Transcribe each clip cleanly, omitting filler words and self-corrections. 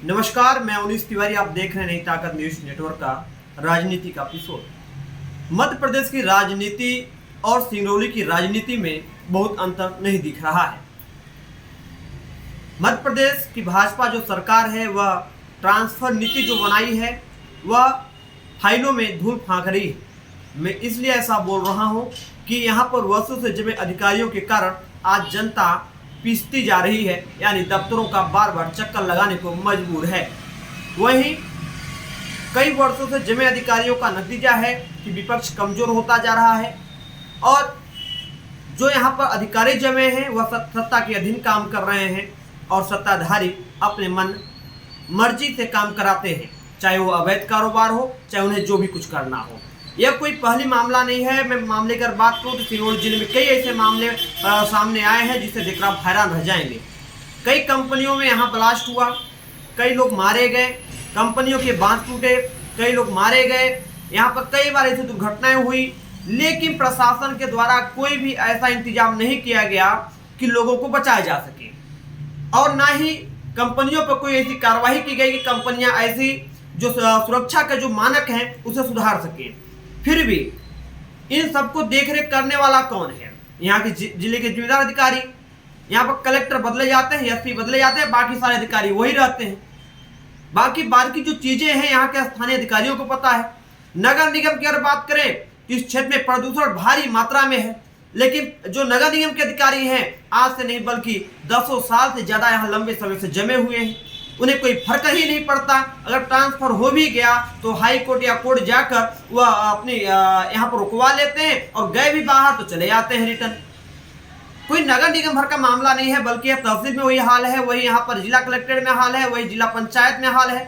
नमस्कार, मैं उनीस तिवारी। आप देख रहे हैं नई ताकत न्यूज नेटवर्क का राजनीति का एपिसोड। मध्य प्रदेश की राजनीति और सिंगरौली की राजनीति में बहुत अंतर नहीं दिख रहा है। मध्य प्रदेश की भाजपा जो सरकार है वह ट्रांसफर नीति जो बनाई है वह फाइलों में धूल फांक रही है। मैं इसलिए ऐसा बोल रहा हूं कि यहां पर वर्षों से जमे अधिकारियों के कारण आज जनता पिसती जा रही है, यानी दफ्तरों का बार बार चक्कर लगाने को मजबूर है। वहीं कई वर्षों से जमे अधिकारियों का नतीजा है कि विपक्ष कमजोर होता जा रहा है और जो यहाँ पर अधिकारी जमे हैं वह सत्ता के अधीन काम कर रहे हैं और सत्ताधारी अपने मन मर्जी से काम कराते हैं, चाहे वो अवैध कारोबार हो, चाहे उन्हें जो भी कुछ करना हो। यह कोई पहली मामला नहीं है। मैं मामले की बात करूँ तो सिंगरौली जिले में कई ऐसे मामले सामने आए हैं जिसे देखकर आप हैरान रह जाएंगे। कई कंपनियों में यहाँ ब्लास्ट हुआ, कई लोग मारे गए, कंपनियों के बांध टूटे, कई लोग मारे गए। यहाँ पर कई बार ऐसी दुर्घटनाएं हुई, लेकिन प्रशासन के द्वारा कोई भी ऐसा इंतजाम नहीं किया गया कि लोगों को बचाया जा सके और ना ही कंपनियों पर कोई ऐसी कार्रवाई की गई कि कंपनियां ऐसी जो सुरक्षा के जो मानक हैं उसे सुधार सकें। फिर भी इन सबको देखरेख करने वाला कौन है? यहाँ के जिले के जिम्मेदार अधिकारी। यहाँ पर कलेक्टर बदले जाते हैं, एसपी बदले जाते हैं, बाकी सारे अधिकारी वही रहते हैं। बाकी जो चीजें हैं यहाँ के स्थानीय अधिकारियों को पता है। नगर निगम की अगर बात करें तो इस क्षेत्र में प्रदूषण भारी मात्रा में है, लेकिन जो नगर निगम के अधिकारी हैं आज से नहीं बल्कि दसों साल से ज्यादा यहाँ लंबे समय से जमे हुए हैं, उन्हें कोई फर्क ही नहीं पड़ता। अगर ट्रांसफर हो भी गया तो हाई कोर्ट या कोर्ट जाकर वह अपनी यहाँ पर रुकवा लेते हैं और गए भी बाहर तो चले जाते हैं रिटर्न। कोई नगर निगम भर का मामला नहीं है, बल्कि तहसील में वही हाल है, वही यहाँ पर जिला कलेक्ट्रेट में हाल है, वही जिला पंचायत में हाल है।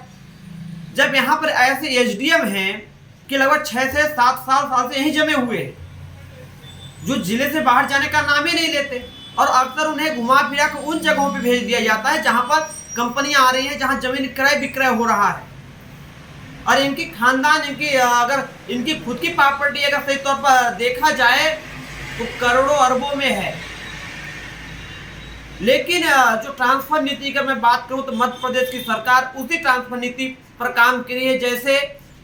जब यहाँ पर ऐसे एसडीएम हैं कि लगभग 6 से 7 साल से यहीं जमे हुए हैं, जो जिले से बाहर जाने का नाम ही नहीं लेते और अक्सर उन्हें घुमा फिरा कर उन जगहों पर भेज दिया जाता है जहाँ पर कंपनियां आ रही हैं, जहां जमीन क्रय विक्रय हो रहा है और इनकी खानदान अगर इनकी खुद की प्रॉपर्टी अगर सही तौर पर देखा जाए तो करोड़ों अरबों में है। लेकिन जो ट्रांसफर नीति की मैं बात करूं तो मध्य प्रदेश की सरकार उसी ट्रांसफर नीति पर काम कर रही है जैसे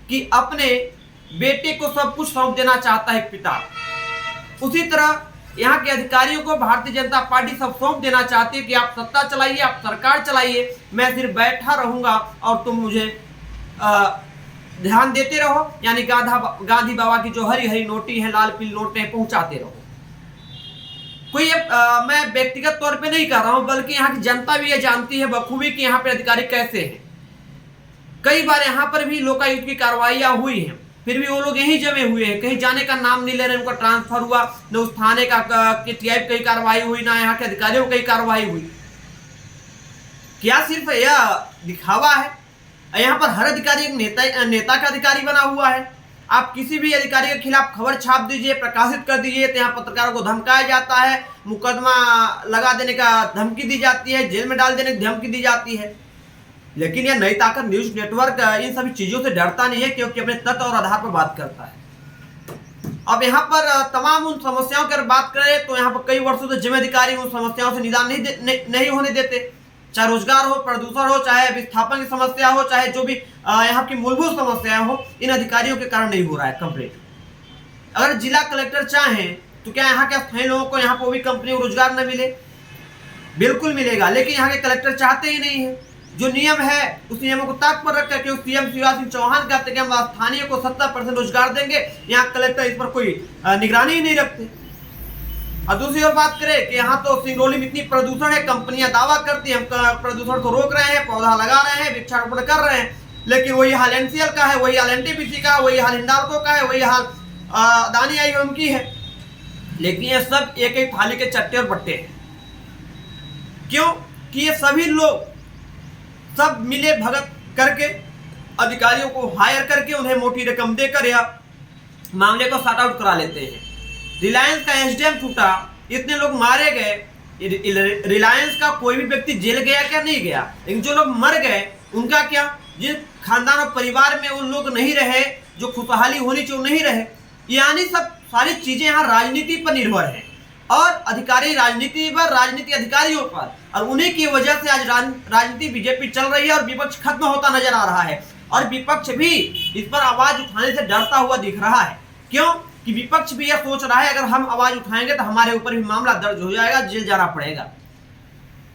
कि अपने बेटे को सब कुछ सौंप देना चाहता है पिता। उसी तरह यहाँ के अधिकारियों को भारतीय जनता पार्टी सब सौंप देना चाहती है कि आप सत्ता चलाइए, आप सरकार चलाइए, मैं सिर्फ बैठा रहूंगा और तुम मुझे ध्यान देते रहो, यानी गांधी बाबा की जो हरी हरी नोटी है, लाल पीली नोटें पहुंचाते रहो। कोई मैं व्यक्तिगत तौर पे नहीं कर रहा हूं, बल्कि यहाँ की जनता भी ये जानती है बखूबी कि यहाँ पे अधिकारी कैसे हैं। कई बार यहाँ पर भी लोकायुक्त की कार्रवाइयां हुई हैं, फिर भी वो लोग यहीं जमे हुए हैं, कहीं जाने का नाम नहीं ले रहे। उनका ट्रांसफर हुआ, न उस थाने का टीआई की कार्रवाई हुई, ना यहाँ के अधिकारियों की कार्रवाई हुई। क्या सिर्फ यह दिखावा है? यहाँ पर हर अधिकारी एक नेता का अधिकारी बना हुआ है। आप किसी भी अधिकारी के खिलाफ खबर छाप दीजिए, प्रकाशित कर दीजिए तो यहाँ पत्रकारों को धमकाया जाता है, मुकदमा लगा देने का धमकी दी जाती है, जेल में डाल देने की धमकी दी जाती है। लेकिन यह नई ताकत न्यूज नेटवर्क इन सभी चीजों से डरता नहीं है, क्योंकि अपने तथ्य और आधार पर बात करता है। अब यहाँ पर तमाम उन समस्याओं की बात करें तो यहाँ पर कई वर्षों से जिम्मेदार अधिकारी उन समस्याओं से निदान नहीं होने देते। चाहे रोजगार हो, प्रदूषण हो, चाहे विस्थापन की समस्या हो, चाहे जो भी यहाँ की मूलभूत समस्याएं हो, इन अधिकारियों के कारण नहीं हो रहा है कंप्लीट। अगर जिला कलेक्टर चाहें तो क्या यहाँ के स्थानीय लोगों को यहाँ पर भी कंपनी को रोजगार न मिले? बिल्कुल मिलेगा, लेकिन यहाँ के कलेक्टर चाहते ही नहीं है। जो नियम है उस नियमों को ताक पर रख करके सीएम शिवराज सिंह चौहान कहते हैं कि हम स्थानीय को 70% रोजगार देंगे, यहाँ कलेक्टर इस पर कोई निगरानी ही नहीं रखते। और दूसरी ओर बात करें कि यहाँ तो सिंगरौली में इतनी प्रदूषण है, कंपनियां दावा करती हैं हम प्रदूषण को रोक रहे हैं, पौधा लगा रहे हैं, वृक्षारोपण कर रहे हैं, लेकिन वही हाल एनसीएल का है, वही हाल एनटीपीसी का, वही हाल हिंडाल्को का है, वही हाल अदानी आईओएम की है। लेकिन ये सब एक एक थाली के चट्टे और बट्टे हैं। क्यों? कि ये सभी लोग सब मिले भगत करके अधिकारियों को हायर करके उन्हें मोटी रकम देकर या मामले को सॉर्ट आउट करा लेते हैं। रिलायंस का एसडीएम टूटा, इतने लोग मारे गए, रिलायंस का कोई भी व्यक्ति जेल गया क्या? नहीं गया। लेकिन जो लोग मर गए उनका क्या? जिस खानदान और परिवार में उन लोग नहीं रहे, जो खुशहाली होनी चाहिए नहीं रहे। यानी सब सारी चीजें यहाँ राजनीति पर निर्भर है और अधिकारी राजनीति पर, राजनीति अधिकारियों पर, और उन्हीं की वजह से आज राजनीति बीजेपी चल रही है और विपक्ष खत्म होता नजर आ रहा है। और विपक्ष भी इस पर आवाज उठाने से डरता हुआ दिख रहा है। क्यों? कि विपक्ष भी यह सोच रहा है अगर हम आवाज उठाएंगे तो हमारे ऊपर भी मामला दर्ज हो जाएगा, जेल जाना पड़ेगा।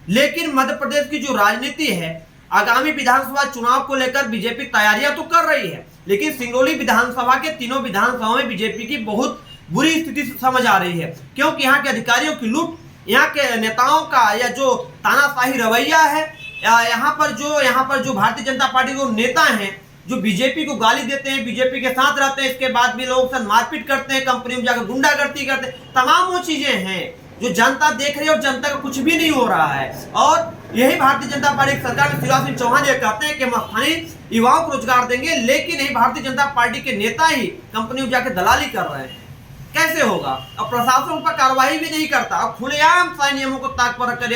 लेकिन मध्य प्रदेश की जो राजनीति है, आगामी विधानसभा चुनाव को लेकर बीजेपी तैयारियां तो कर रही है, लेकिन सिंगरौली विधानसभा के तीनों विधानसभाओं में बीजेपी की बहुत बुरी स्थिति समझ आ रही है। क्योंकि यहाँ के अधिकारियों की लूट, यहाँ के नेताओं का या जो तानाशाही रवैया है, यहाँ पर जो भारतीय जनता पार्टी के नेता हैं जो बीजेपी को गाली देते हैं, बीजेपी के साथ रहते हैं, इसके बाद भी लोगों से मारपीट करते हैं, कंपनियों में जाकर गुंडागर्दी करते हैं, तमाम वो चीजें हैं जो जनता देख रही है और जनता का कुछ भी नहीं हो रहा है। और यही भारतीय जनता पार्टी की सरकार में शिवराज सिंह चौहान ये कहते हैं कि हम स्थानीय युवाओं को रोजगार देंगे, लेकिन यही भारतीय जनता पार्टी के नेता ही कंपनियों में जाकर दलाली कर रहे हैं। कैसे होगा? अब प्रशासन उन पर कार्रवाई भी नहीं करता और खुलेआम सारे नियमों को ताक पर रखकर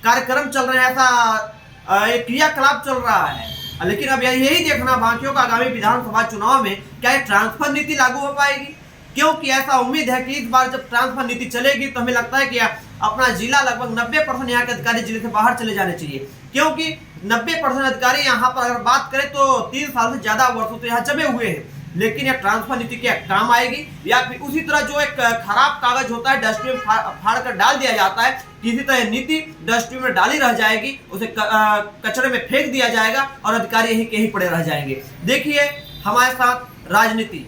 कार्यक्रम चल रहे हैं, ऐसा एक क्रियाकलाप चल रहा है। लेकिन अब यही देखना बाकी होगा आगामी विधानसभा चुनाव में क्या ये ट्रांसफर नीति लागू हो पाएगी। क्योंकि ऐसा उम्मीद है कि इस बार जब ट्रांसफर नीति चलेगी तो हमें लगता है कि अपना जिला लगभग 90% यहाँ के अधिकारी जिले से बाहर चले जाने चाहिए। क्योंकि 90% अधिकारी यहाँ पर अगर बात करें तो 3 साल से ज्यादा वर्षों से यहाँ जमे हुए हैं। लेकिन यह ट्रांसफर नीति क्या काम आएगी, या फिर उसी तरह जो एक खराब कागज होता है डस्टबिन फाड़ कर डाल दिया जाता है, किसी तरह नीति डस्टबिन में डाली रह जाएगी, उसे कचरे में फेंक दिया जाएगा और अधिकारी यहीं के ही पड़े रह जाएंगे। देखिए हमारे साथ राजनीति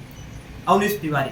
अवनीश तिवारी।